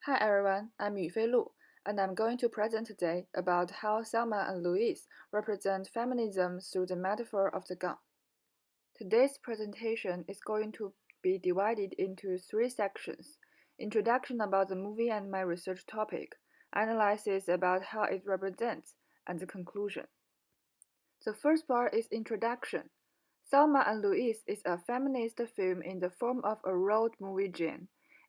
Hi everyone, I'm Yufei LU, and I'm going to present today about how Selma and Louise represent feminism through the metaphor of the gun. Today's presentation is going to be divided into three sections: introduction about the movie and my research topic, analysis about how it represents, and the conclusion. The first part is introduction. Selma and Louise is a feminist film in the form of a road movie genre.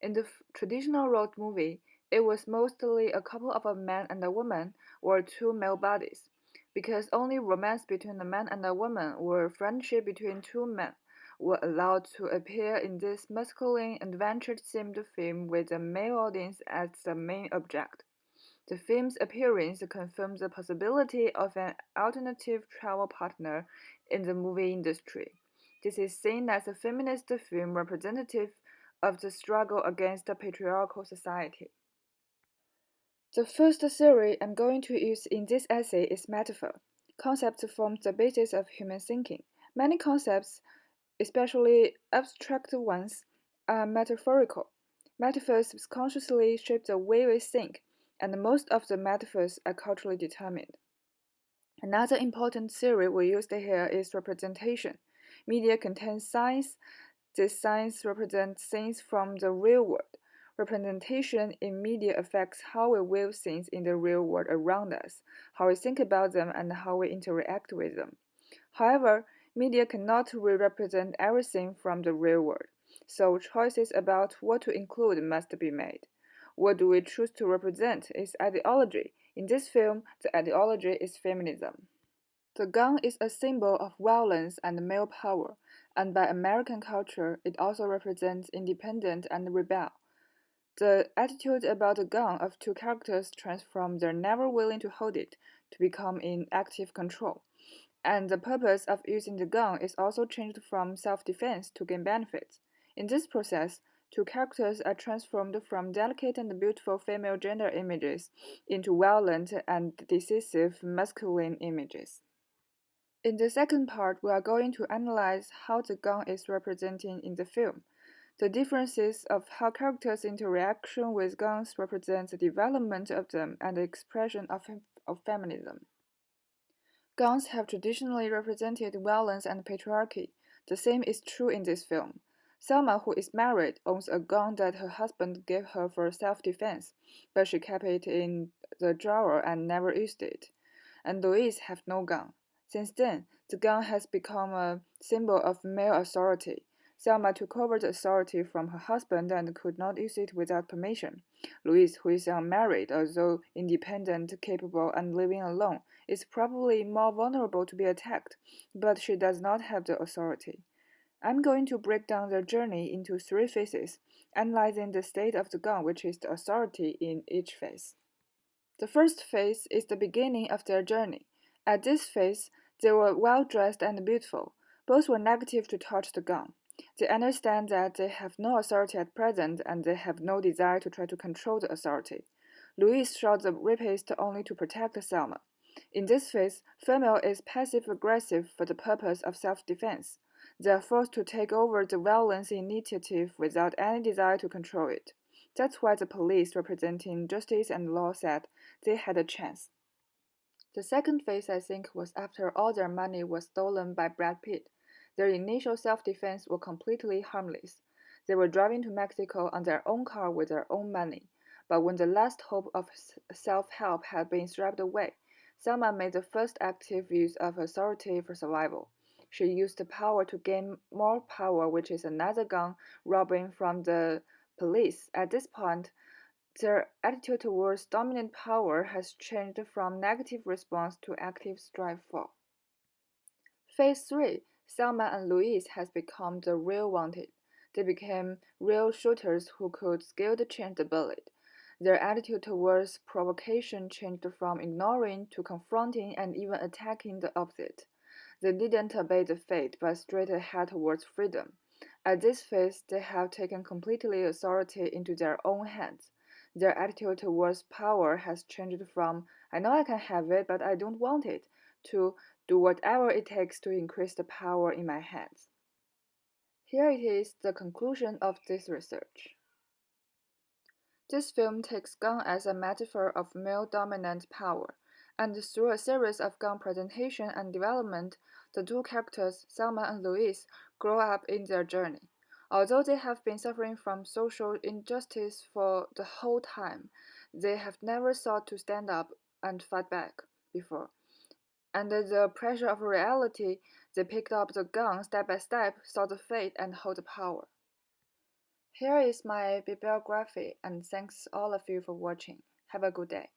In the traditional road movie, it was mostly a couple of a man and a woman or two male bodies, because only romance between a man and a woman or friendship between two men were allowed to appear in this masculine adventure-themed film with the male audience as the main object. The film's appearance confirms the possibility of an alternative travel partner in the movie industry. This is seen as a feminist film representative of the struggle against the patriarchal society. The first theory I'm going to use in this essay is metaphor. Concepts form the basis of human thinking. Many concepts, especially abstract ones, are metaphorical. Metaphors consciously shape the way we think, and most of the metaphors are culturally determined. Another important theory we used here is representation. Media contains signs. These signs represent things from the real world. Representation in media affects how we view things in the real world around us, how we think about them, and how we interact with them. However, media cannot represent everything from the real world, so choices about what to include must be made. What do we choose to represent is ideology. In this film, the ideology is feminism. The gun is a symbol of violence and male power, and by American culture, it also represents independence and rebel. The attitude about the gun of two characters transform their never willing to hold it to become in active control. And the purpose of using the gun is also changed from self-defense to gain benefits. In this process, two characters are transformed from delicate and beautiful female gender images into violent and decisive masculine images. In the second part, we are going to analyze how the gun is represented in the film. The differences of how characters' interaction with guns represent the development of them and the expression of feminism. Guns have traditionally represented violence and patriarchy. The same is true in this film. Selma, who is married, owns a gun that her husband gave her for self-defense, but she kept it in the drawer and never used it. And Louise have no gun. Since then, the gun has become a symbol of male authority. Selma took over the authority from her husband and could not use it without permission. Louise, who is unmarried, although independent, capable, and living alone, is probably more vulnerable to be attacked, but she does not have the authority. I'm going to break down their journey into three phases, analyzing the state of the gun, which is the authority in each phase. The first phase is the beginning of their journey. At this phase, they were well dressed and beautiful. Both were negative to touch the gun. They understand that they have no authority at present and they have no desire to try to control the authority. Louise shot the rapist only to protect Selma. In this phase, female is passive-aggressive for the purpose of self-defense. They are forced to take over the violence initiative without any desire to control it. That's why the police representing justice and law said they had a chance. The second phase, I think, was after all their money was stolen by Brad Pitt. Their initial self-defense was completely harmless. They were driving to Mexico on their own car with their own money. But when the last hope of self-help had been stripped away, Selma made the first active use of authority for survival. She used the power to gain more power, which is another gun robbing from the police. At this point, their attitude towards dominant power has changed from negative response to active strive for. Phase 3, Selma and Louise has become the real wanted. They became real shooters who could skilled change the bullet. Their attitude towards provocation changed from ignoring to confronting and even attacking the opposite. They didn't obey the fate, but straight ahead towards freedom. At this phase, they have taken completely authority into their own hands. Their attitude towards power has changed from, I know I can have it, but I don't want it, to do whatever it takes to increase the power in my hands. Here it is, the conclusion of this research. This film takes gun as a metaphor of male-dominant power, and through a series of gun presentation and development, the two characters, Selma and Louise, grow up in their journey. Although they have been suffering from social injustice for the whole time, they have never sought to stand up and fight back before. Under the pressure of reality, they picked up the gun step by step, saw the fate, and hold the power. Here is my bibliography, and thanks all of you for watching. Have a good day.